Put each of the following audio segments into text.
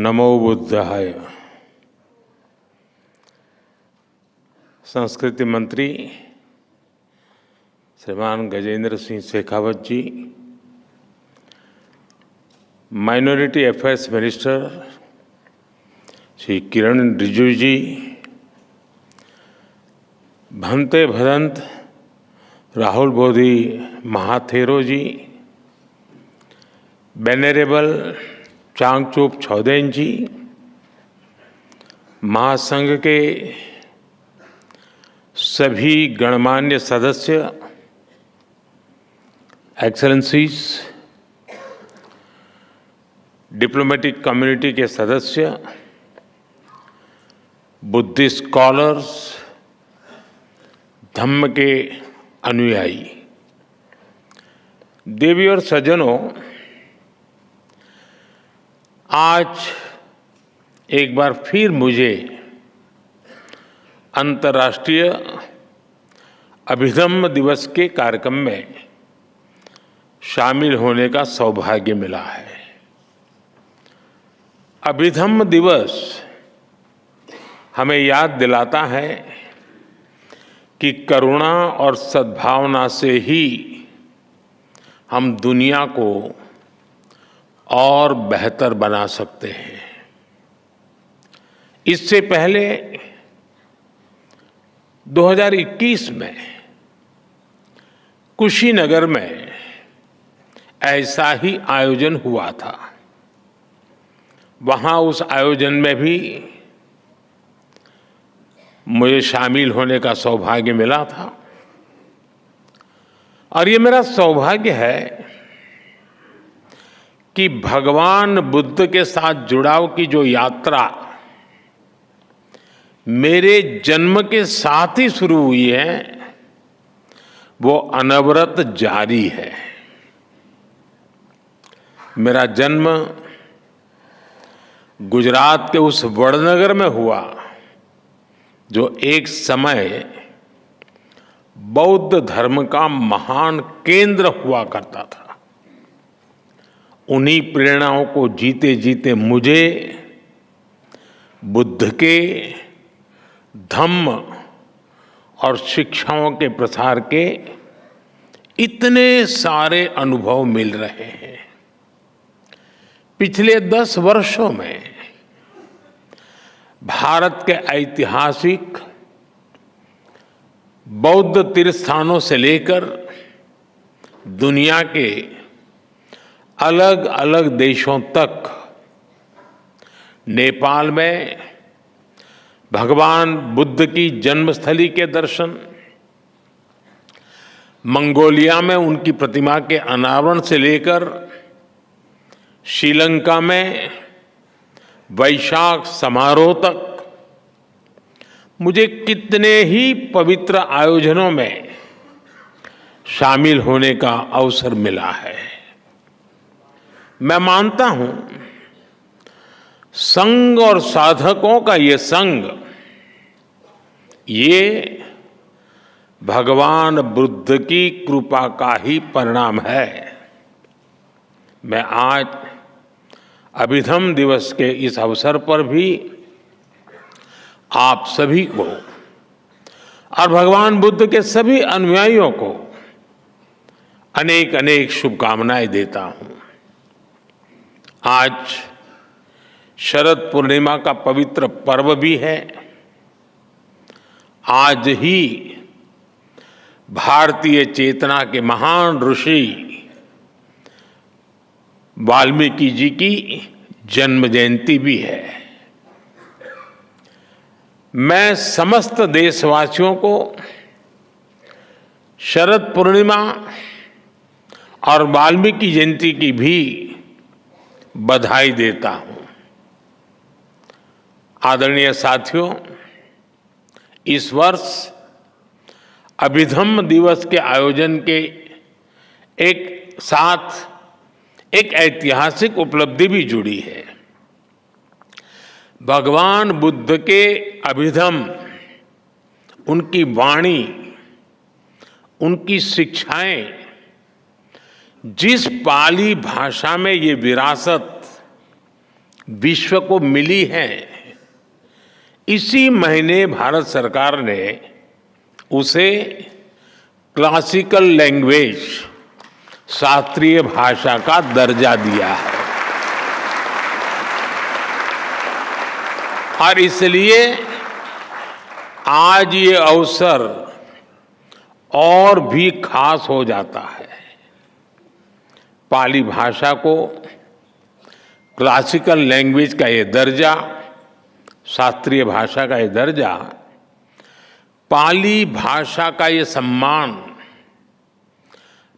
नमो बुद्धाय। संस्कृति मंत्री श्रीमान गजेंद्र सिंह शेखावत जी, minority affairs minister Shri Kiran Rijiju जी, भंते भदंत राहुल बोधी महाथेरो जी, वेनरेबल चांगचूप छौदेन जी, महासंघ के सभी गणमान्य सदस्य, एक्सेलेंसीज, डिप्लोमेटिक कम्युनिटी के सदस्य, बुद्धिस्ट स्कॉलर्स, धम्म के अनुयायी, देवी और सज्जनों, आज एक बार फिर मुझे अंतर्राष्ट्रीय अभिधम्म दिवस के कार्यक्रम में शामिल होने का सौभाग्य मिला है। अभिधम्म दिवस हमें याद दिलाता है कि करुणा और सद्भावना से ही हम दुनिया को और बेहतर बना सकते हैं। इससे पहले 2021 में कुशीनगर में ऐसा ही आयोजन हुआ था। वहां उस आयोजन में भी मुझे शामिल होने का सौभाग्य मिला था और ये मेरा सौभाग्य है कि भगवान बुद्ध के साथ जुड़ाव की जो यात्रा मेरे जन्म के साथ ही शुरू हुई है, वो अनवरत जारी है। मेरा जन्म गुजरात के उस वडनगर में हुआ जो एक समय बौद्ध धर्म का महान केंद्र हुआ करता था। उन्हीं प्रेरणाओं को जीते जीते मुझे बुद्ध के धम्म और शिक्षाओं के प्रसार के इतने सारे अनुभव मिल रहे हैं। पिछले 10 वर्षों में भारत के ऐतिहासिक बौद्ध तीर्थस्थानों से लेकर दुनिया के अलग अलग देशों तक, नेपाल में भगवान बुद्ध की जन्मस्थली के दर्शन, मंगोलिया में उनकी प्रतिमा के अनावरण से लेकर श्रीलंका में वैशाख समारोह तक, मुझे कितने ही पवित्र आयोजनों में शामिल होने का अवसर मिला है। मैं मानता हूं संघ और साधकों का ये संग, ये भगवान बुद्ध की कृपा का ही परिणाम है। मैं आज अभिधम्म दिवस के इस अवसर पर भी आप सभी को और भगवान बुद्ध के सभी अनुयायियों को अनेक अनेक शुभकामनाएं देता हूं। आज शरद पूर्णिमा का पवित्र पर्व भी है। आज ही भारतीय चेतना के महान ऋषि वाल्मीकि जी की जन्म जयंती भी है। मैं समस्त देशवासियों को शरद पूर्णिमा और वाल्मीकि जयंती की भी बधाई देता हूं। आदरणीय साथियों, इस वर्ष अभिधम्म दिवस के आयोजन के एक साथ एक ऐतिहासिक उपलब्धि भी जुड़ी है। भगवान बुद्ध के अभिधम्म, उनकी वाणी, उनकी शिक्षाएं जिस पाली भाषा में ये विरासत विश्व को मिली हैं, इसी महीने भारत सरकार ने उसे क्लासिकल लैंग्वेज, शास्त्रीय भाषा का दर्जा दिया है। और इसलिए आज ये अवसर और भी खास हो जाता है। पाली भाषा को क्लासिकल लैंग्वेज का ये दर्जा, शास्त्रीय भाषा का ये दर्जा, पाली भाषा का ये सम्मान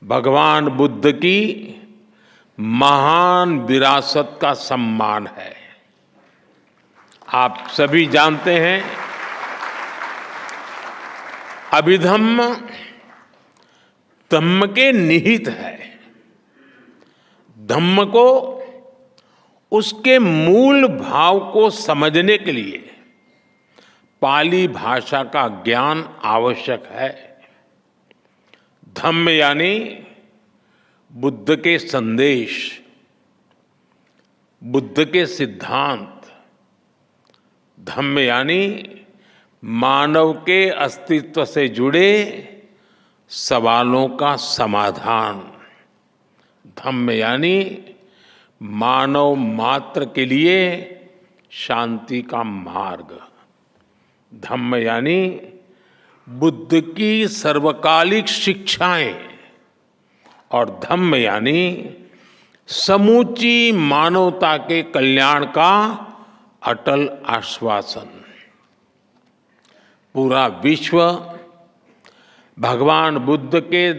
भगवान बुद्ध की महान विरासत का सम्मान है। आप सभी जानते हैं, अभिधम्म धम्म के निहित है। धम्म को, उसके मूल भाव को समझने के लिए पाली भाषा का ज्ञान आवश्यक है। धम्म यानी बुद्ध के संदेश, बुद्ध के सिद्धांत। धम्म यानी मानव के अस्तित्व से जुड़े सवालों का समाधान। धम्म यानी मानव मात्र के लिए शांति का मार्ग। धम्म यानी बुद्ध की सर्वकालिक शिक्षाएं। और धम्म यानी समूची मानवता के कल्याण का अटल आश्वासन। पूरा विश्व भगवान बुद्ध के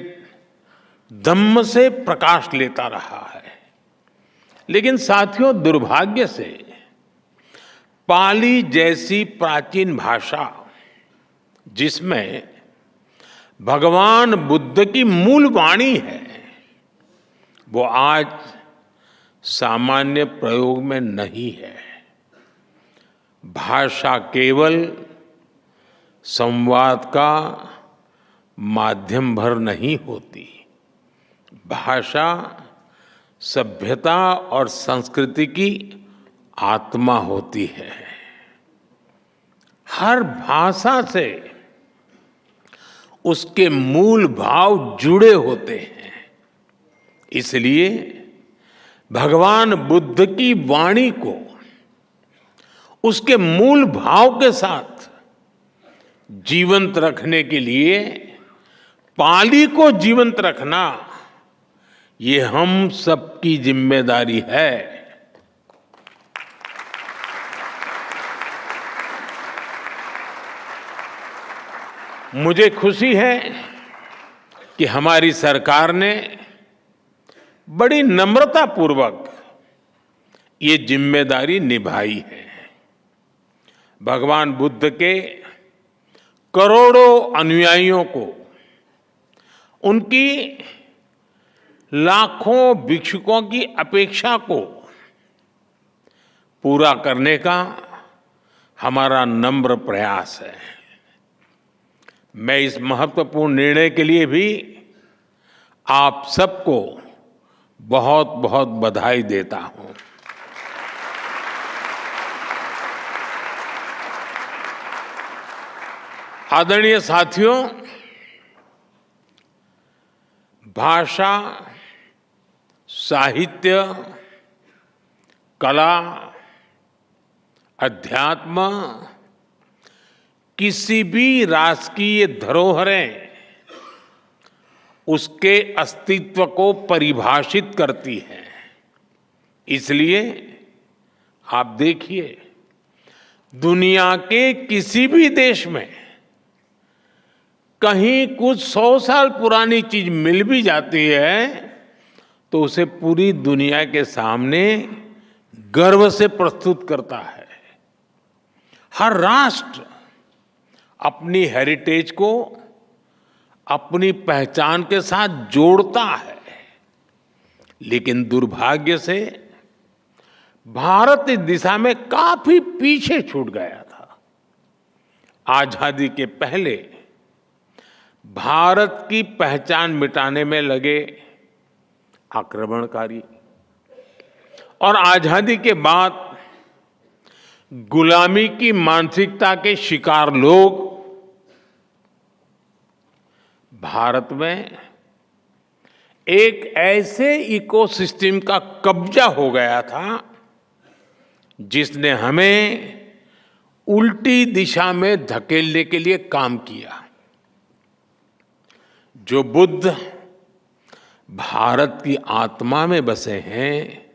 धम्म से प्रकाश लेता रहा है। लेकिन साथियों, दुर्भाग्य से पाली जैसी प्राचीन भाषा, जिसमें भगवान बुद्ध की मूल वाणी है, वो आज सामान्य प्रयोग में नहीं है। भाषा केवल संवाद का माध्यम भर नहीं होती। भाषा सभ्यता और संस्कृति की आत्मा होती है। हर भाषा से उसके मूल भाव जुड़े होते हैं। इसलिए भगवान बुद्ध की वाणी को उसके मूल भाव के साथ जीवंत रखने के लिए पाली को जीवंत रखना, ये हम सबकी जिम्मेदारी है। मुझे खुशी है कि हमारी सरकार ने बड़ी नम्रतापूर्वक ये जिम्मेदारी निभाई है। भगवान बुद्ध के करोड़ों अनुयायियों को, उनकी लाखों भिक्षुकों की अपेक्षा को पूरा करने का हमारा नम्र प्रयास है। मैं इस महत्वपूर्ण निर्णय के लिए भी आप सबको बहुत बहुत बधाई देता हूं। आदरणीय साथियों, भाषा, साहित्य, कला, अध्यात्म, किसी भी राष्ट्र की ये धरोहरें उसके अस्तित्व को परिभाषित करती हैं। इसलिए आप देखिए, दुनिया के किसी भी देश में कहीं कुछ 100 साल पुरानी चीज मिल भी जाती है तो उसे पूरी दुनिया के सामने गर्व से प्रस्तुत करता है। हर राष्ट्र अपनी हेरिटेज को अपनी पहचान के साथ जोड़ता है। लेकिन दुर्भाग्य से भारत इस दिशा में काफी पीछे छूट गया था। आजादी के पहले भारत की पहचान मिटाने में लगे आक्रमणकारी और आजादी के बाद गुलामी की मानसिकता के शिकार लोग भारत में एक ऐसे इकोसिस्टम का कब्जा हो गया था जिसने हमें उल्टी दिशा में धकेलने के लिए काम किया। जो बुद्ध भारत की आत्मा में बसे हैं,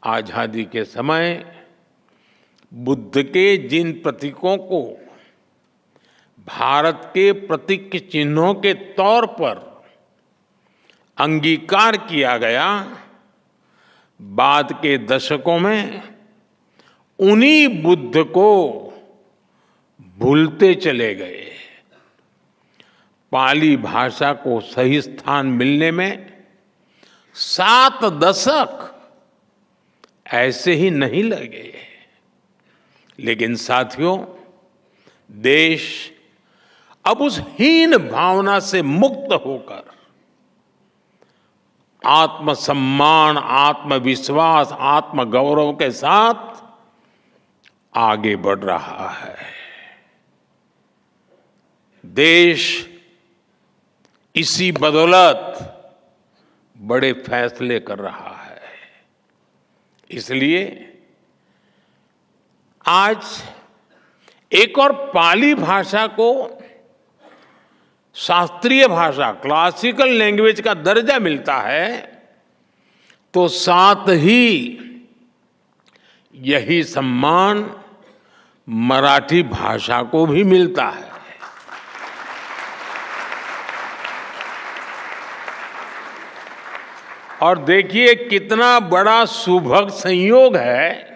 आजादी के समय बुद्ध के जिन प्रतीकों को भारत के प्रतीक चिन्हों के तौर पर अंगीकार किया गया, बाद के दशकों में उन्हीं बुद्ध को भूलते चले गए। पाली भाषा को सही स्थान मिलने में 7 दशक ऐसे ही नहीं लगे। लेकिन साथियों, देश अब उस हीन भावना से मुक्त होकर आत्मसम्मान, आत्मविश्वास, आत्मगौरव के साथ आगे बढ़ रहा है। देश इसी बदौलत बड़े फैसले कर रहा है। इसलिए आज एक और पाली भाषा को शास्त्रीय भाषा, क्लासिकल लैंग्वेज का दर्जा मिलता है, तो साथ ही यही सम्मान मराठी भाषा को भी मिलता है। और देखिए कितना बड़ा सुभग संयोग है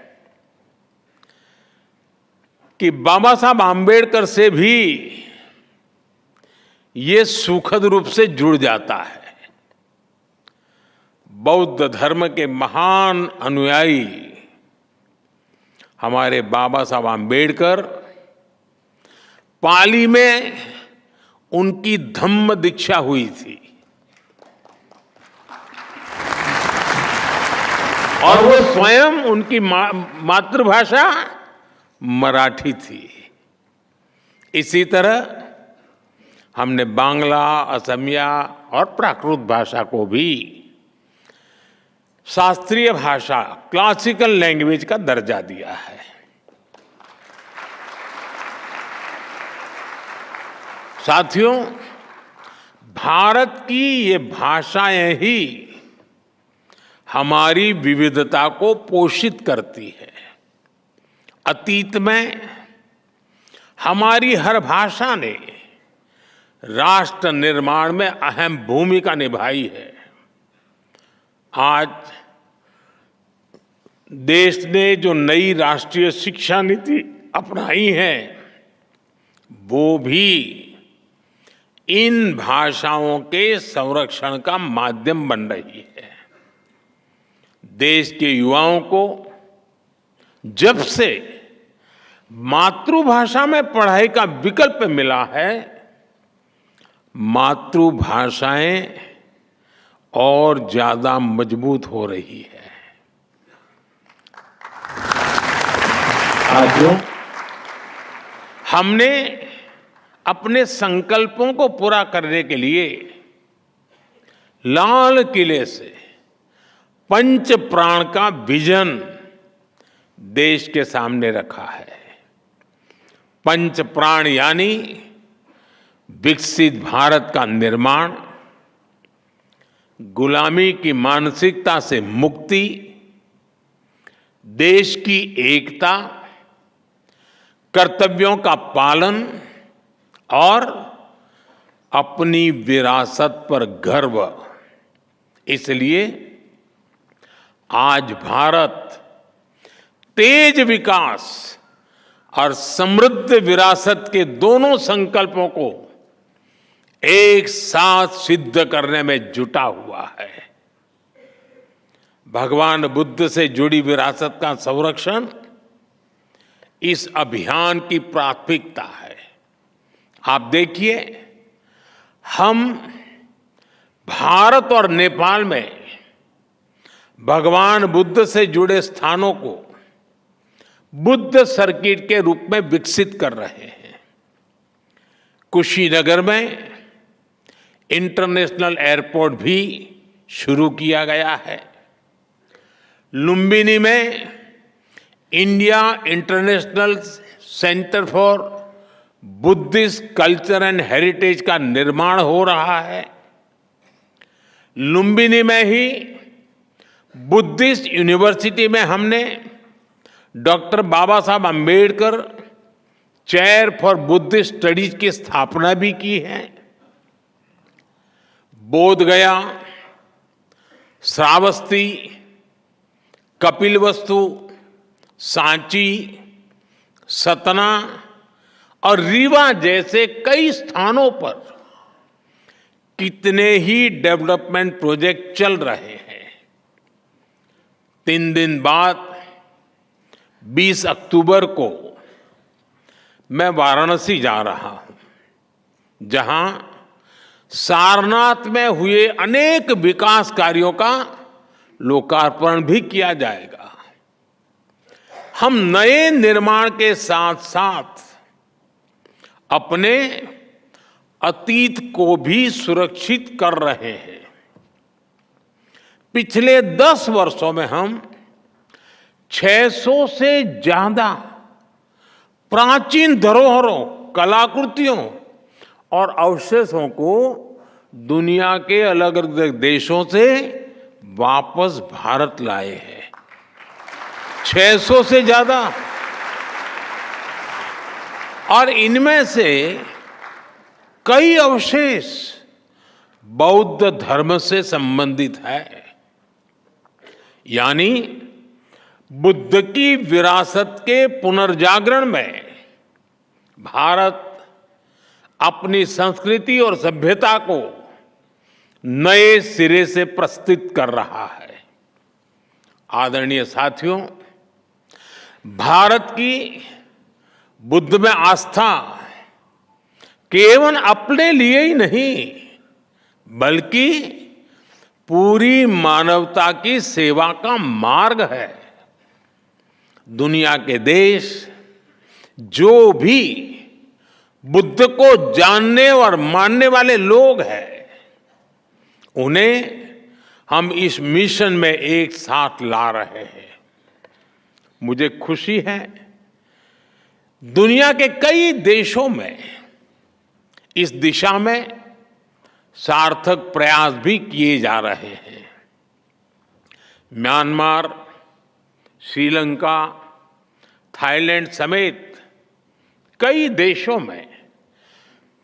कि बाबा साहब आम्बेडकर से भी ये सुखद रूप से जुड़ जाता है। बौद्ध धर्म के महान अनुयायी हमारे बाबा साहब आम्बेडकर, पाली में उनकी धम्म दीक्षा हुई थी और वो स्वयं उनकी मातृभाषा मराठी थी। इसी तरह हमने बांग्ला, असमिया और प्राकृत भाषा को भी शास्त्रीय भाषा, क्लासिकल लैंग्वेज का दर्जा दिया है। साथियों, भारत की ये भाषाएं ही हमारी विविधता को पोषित करती है। अतीत में हमारी हर भाषा ने राष्ट्र निर्माण में अहम भूमिका निभाई है। आज देश ने जो नई राष्ट्रीय शिक्षा नीति अपनाई है, वो भी इन भाषाओं के संरक्षण का माध्यम बन रही है। देश के युवाओं को जब से मातृभाषा में पढ़ाई का विकल्प मिला है, मातृभाषाएं और ज्यादा मजबूत हो रही है। साथियों, हमने अपने संकल्पों को पूरा करने के लिए लाल किले से पंच प्राण का विजन देश के सामने रखा है। पंच प्राण यानी विकसित भारत का निर्माण, गुलामी की मानसिकता से मुक्ति, देश की एकता, कर्तव्यों का पालन और अपनी विरासत पर गर्व। इसलिए आज भारत तेज विकास और समृद्ध विरासत के दोनों संकल्पों को एक साथ सिद्ध करने में जुटा हुआ है। भगवान बुद्ध से जुड़ी विरासत का संरक्षण इस अभियान की प्राथमिकता है। आप देखिए, हम भारत और नेपाल में भगवान बुद्ध से जुड़े स्थानों को बुद्ध सर्किट के रूप में विकसित कर रहे हैं। कुशीनगर में इंटरनेशनल एयरपोर्ट भी शुरू किया गया है। लुम्बिनी में India international centre for Buddhist culture and heritage का निर्माण हो रहा है। लुम्बिनी में ही बुद्धिस्ट यूनिवर्सिटी में हमने डॉक्टर बाबा साहब Ambedkar chair for Buddhist studies की स्थापना भी की है। बोधगया, श्रावस्ती, कपिलवस्तु, सांची, सतना और रीवा जैसे कई स्थानों पर कितने ही डेवलपमेंट प्रोजेक्ट चल रहे हैं। 3 दिन बाद 20 अक्टूबर को मैं वाराणसी जा रहा हूं, जहां सारनाथ में हुए अनेक विकास कार्यों का लोकार्पण भी किया जाएगा। हम नए निर्माण के साथ साथ अपने अतीत को भी सुरक्षित कर रहे हैं। पिछले 10 वर्षों में हम 600 से ज्यादा प्राचीन धरोहरों, कलाकृतियों और अवशेषों को दुनिया के अलग अलग देशों से वापस भारत लाए हैं। 600 से ज्यादा, और इनमें से कई अवशेष बौद्ध धर्म से संबंधित है। यानी बुद्ध की विरासत के पुनर्जागरण में भारत अपनी संस्कृति और सभ्यता को नए सिरे से प्रस्तुत कर रहा है। आदरणीय साथियों, भारत की बुद्ध में आस्था केवल अपने लिए ही नहीं, बल्कि पूरी मानवता की सेवा का मार्ग है। दुनिया के देश जो भी बुद्ध को जानने और मानने वाले लोग हैं, उन्हें हम इस मिशन में एक साथ ला रहे हैं। मुझे खुशी है, दुनिया के कई देशों में इस दिशा में सार्थक प्रयास भी किए जा रहे हैं। म्यांमार, श्रीलंका, थाईलैंड समेत कई देशों में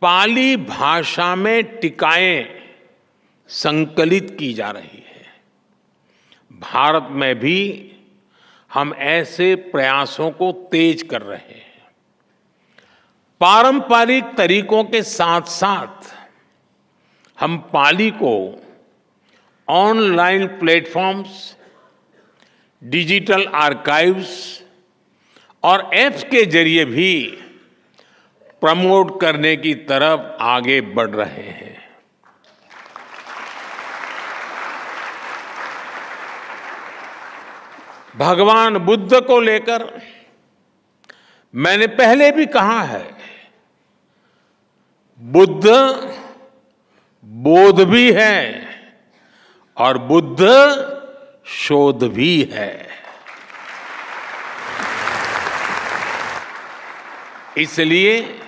पाली भाषा में टिकाएं संकलित की जा रही है। भारत में भी हम ऐसे प्रयासों को तेज कर रहे हैं। पारंपरिक तरीकों के साथ साथ हम पाली को ऑनलाइन प्लेटफॉर्म्स, डिजिटल आर्काइव्स और ऐप्स के जरिए भी प्रमोट करने की तरफ आगे बढ़ रहे हैं। भगवान बुद्ध को लेकर मैंने पहले भी कहा है, बुद्ध बोध भी है और बुद्ध शोध भी है। इसलिए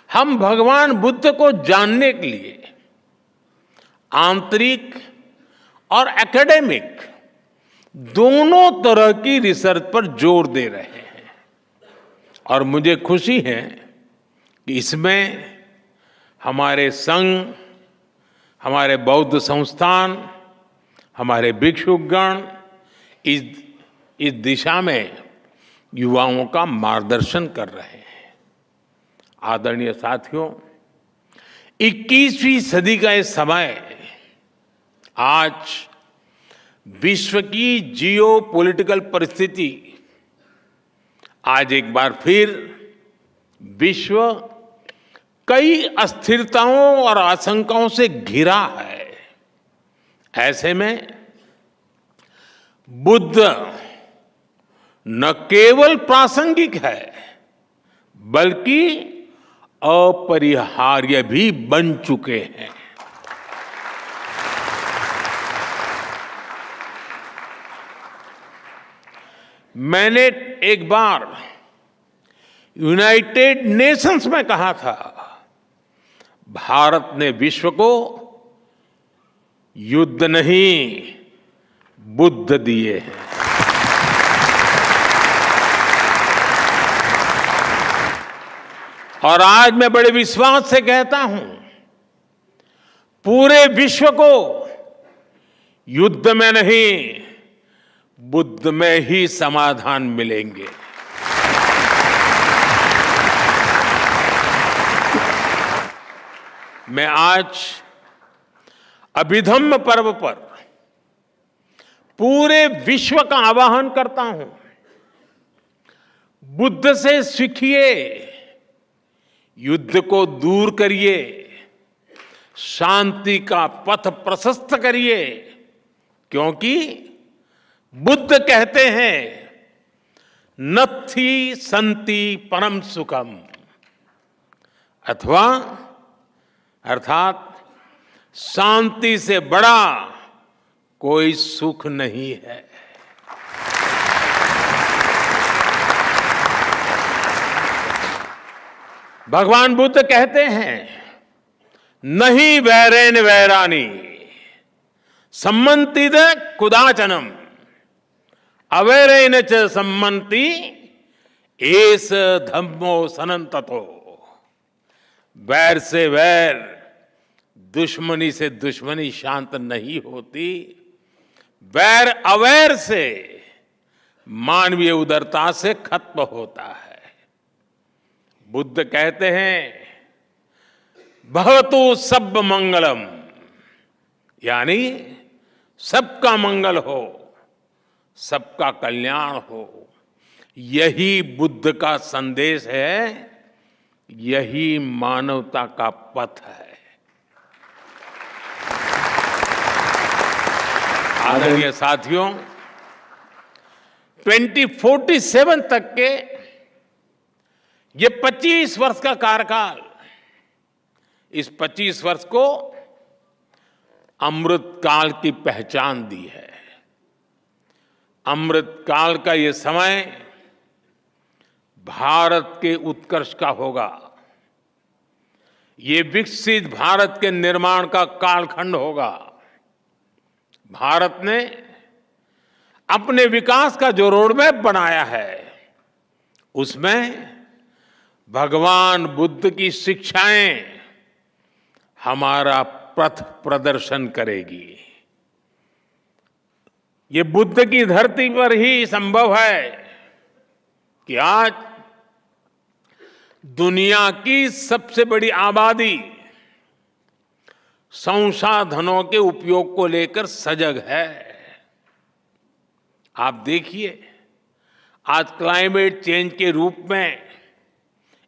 हम भगवान बुद्ध को जानने के लिए आंतरिक और एकेडमिक दोनों तरह की रिसर्च पर जोर दे रहे हैं। और मुझे खुशी है कि इसमें हमारे संघ, हमारे बौद्ध संस्थान, हमारे भिक्षुगण इस दिशा में युवाओं का मार्गदर्शन कर रहे हैं। आदरणीय साथियों, 21वीं सदी का ये समय आज विश्व की जियो पॉलिटिकल परिस्थिति आज एक बार फिर विश्व कई अस्थिरताओं और आशंकाओं से घिरा है। ऐसे में बुद्ध न केवल प्रासंगिक है बल्कि अपरिहार्य भी बन चुके हैं। मैंने एक बार यूनाइटेड नेशंस में कहा था, भारत ने विश्व को युद्ध नहीं बुद्ध दिए हैं। और आज मैं बड़े विश्वास से कहता हूं, पूरे विश्व को युद्ध में नहीं बुद्ध में ही समाधान मिलेंगे। मैं आज अभिधम्म पर्व पर पूरे विश्व का आह्वान करता हूं, बुद्ध से सीखिए, युद्ध को दूर करिए, शांति का पथ प्रशस्त करिए, क्योंकि बुद्ध कहते हैं नत्थि संति परम सुखम, अर्थात शांति से बड़ा कोई सुख नहीं है। भगवान बुद्ध कहते हैं नहीं वैरेन वैरानी सम्मंतिद कुदाचनम अवैरेन च सम्मंति एस धम्मो सनंततो। वैर से वैर, दुश्मनी से दुश्मनी शांत नहीं होती। वैर अवैर से, मानवीय उदारता से खत्म होता है। बुद्ध कहते हैं भवतु सब मंगलम, यानी सबका मंगल हो, सबका कल्याण हो। यही बुद्ध का संदेश है, यही मानवता का पथ है। आदरणीय साथियों, 2047 तक के ये 25 वर्ष का कार्यकाल, इस 25 वर्ष को अमृत काल की पहचान दी है। अमृत काल का ये समय भारत के उत्कर्ष का होगा। ये विकसित भारत के निर्माण का कालखंड होगा। भारत ने अपने विकास का जो रोडमैप बनाया है, उसमें भगवान बुद्ध की शिक्षाएं हमारा पथ प्रदर्शन करेगी। ये बुद्ध की धरती पर ही संभव है कि आज दुनिया की सबसे बड़ी आबादी संसाधनों के उपयोग को लेकर सजग है। आप देखिए, आज क्लाइमेट चेंज के रूप में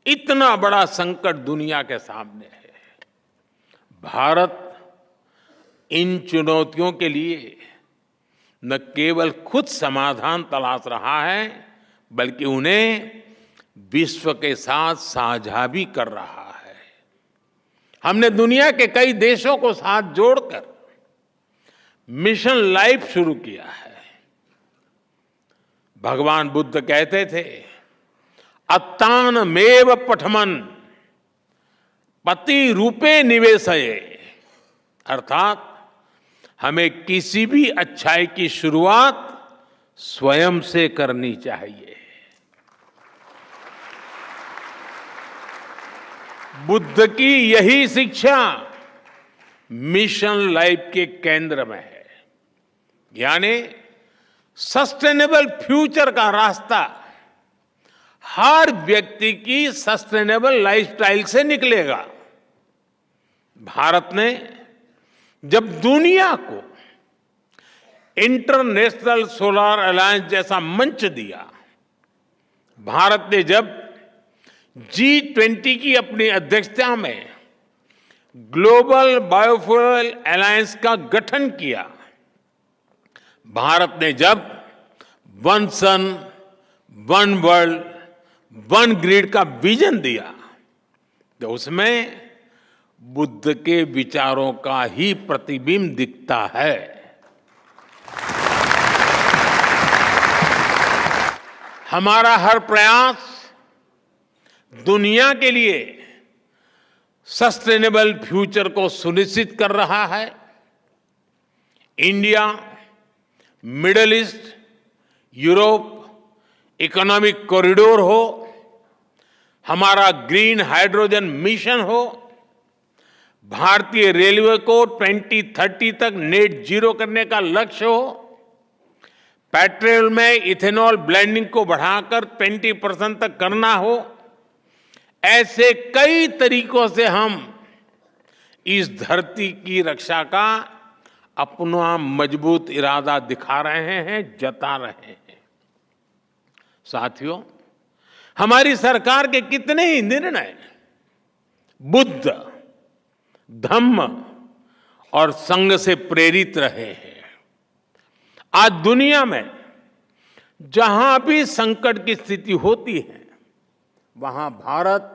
इतना बड़ा संकट दुनिया के सामने है। भारत इन चुनौतियों के लिए न केवल खुद समाधान तलाश रहा है, बल्कि उन्हें विश्व के साथ साझा भी कर रहा है। हमने दुनिया के कई देशों को साथ जोड़कर मिशन लाइफ शुरू किया है। भगवान बुद्ध कहते थे अत्तानमेव पठमन पति रूपे निवेशये, अर्थात हमें किसी भी अच्छाई की शुरुआत स्वयं से करनी चाहिए। बुद्ध की यही शिक्षा मिशन लाइफ के केंद्र में है, यानी सस्टेनेबल फ्यूचर का रास्ता हर व्यक्ति की सस्टेनेबल लाइफस्टाइल से निकलेगा। भारत ने जब दुनिया को इंटरनेशनल सोलर अलायंस जैसा मंच दिया, भारत ने जब G20 की अपनी अध्यक्षता में ग्लोबल बायोफ्यूल अलायंस का गठन किया, भारत ने जब one sun one world one grid का विजन दिया, तो उसमें बुद्ध के विचारों का ही प्रतिबिंब दिखता है। हमारा हर प्रयास दुनिया के लिए सस्टेनेबल फ्यूचर को सुनिश्चित कर रहा है। India, middle east, Europe economic corridor हो, हमारा ग्रीन हाइड्रोजन मिशन हो, भारतीय रेलवे को 2030 तक नेट जीरो करने का लक्ष्य हो, पेट्रोल में इथेनॉल ब्लेंडिंग को बढ़ाकर 20% तक करना हो, ऐसे कई तरीकों से हम इस धरती की रक्षा का अपना मजबूत इरादा दिखा रहे हैं, जता रहे हैं। साथियों, हमारी सरकार के कितने ही निर्णय बुद्ध, धम्म और संघ से प्रेरित रहे हैं। आज दुनिया में जहां भी संकट की स्थिति होती है, वहां भारत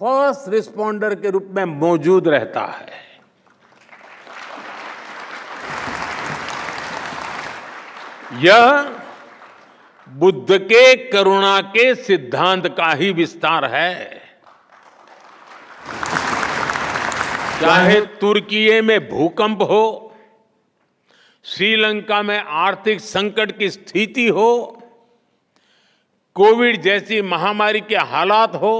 फर्स्ट रिस्पॉन्डर के रूप में मौजूद रहता है। यह बुद्ध के करुणा के सिद्धांत का ही विस्तार है। चाहे तुर्की में भूकंप हो, श्रीलंका में आर्थिक संकट की स्थिति हो, कोविड जैसी महामारी के हालात हो,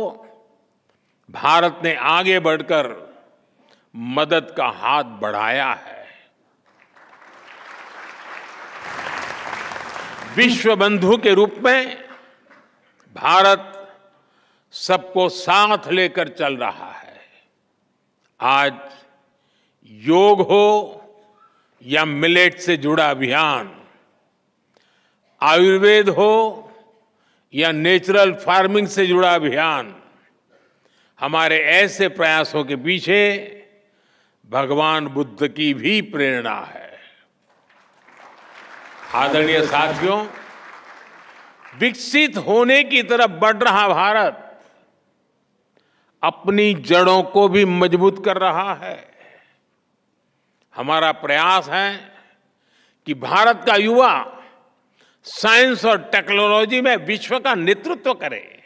भारत ने आगे बढ़कर मदद का हाथ बढ़ाया है। विश्व बंधु के रूप में भारत सबको साथ लेकर चल रहा है। आज योग हो या मिलेट से जुड़ा अभियान, आयुर्वेद हो या नेचुरल फार्मिंग से जुड़ा अभियान, हमारे ऐसे प्रयासों के पीछे भगवान बुद्ध की भी प्रेरणा है। आदरणीय साथियों, विकसित होने की तरफ बढ़ रहा भारत अपनी जड़ों को भी मजबूत कर रहा है। हमारा प्रयास है कि भारत का युवा साइंस और टेक्नोलॉजी में विश्व का नेतृत्व करे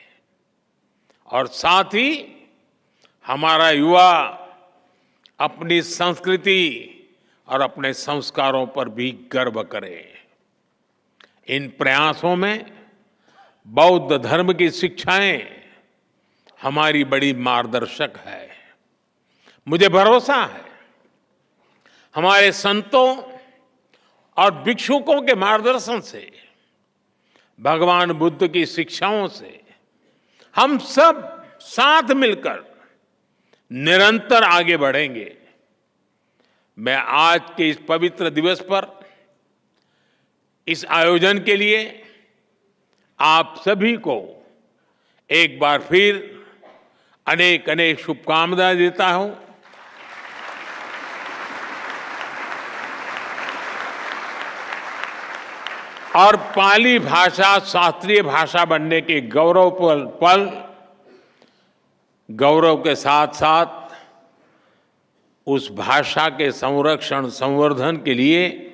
और साथ ही हमारा युवा अपनी संस्कृति और अपने संस्कारों पर भी गर्व करे। इन प्रयासों में बौद्ध धर्म की शिक्षाएं हमारी बड़ी मार्गदर्शक है। मुझे भरोसा है हमारे संतों और भिक्षुकों के मार्गदर्शन से, भगवान बुद्ध की शिक्षाओं से हम सब साथ मिलकर निरंतर आगे बढ़ेंगे। मैं आज के इस पवित्र दिवस पर इस आयोजन के लिए आप सभी को एक बार फिर अनेक अनेक शुभकामनाएं देता हूं। और पाली भाषा शास्त्रीय भाषा बनने के गौरव के साथ साथ उस भाषा के संरक्षण संवर्धन के लिए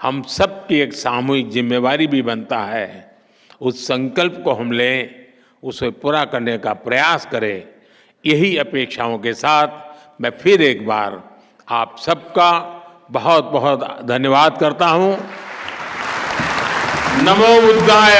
हम सबकी एक सामूहिक जिम्मेवारी भी बनता है। उस संकल्प को हम लें, उसे पूरा करने का प्रयास करें। यही अपेक्षाओं के साथ मैं फिर एक बार आप सबका बहुत बहुत धन्यवाद करता हूं। नमो बुद्धाय।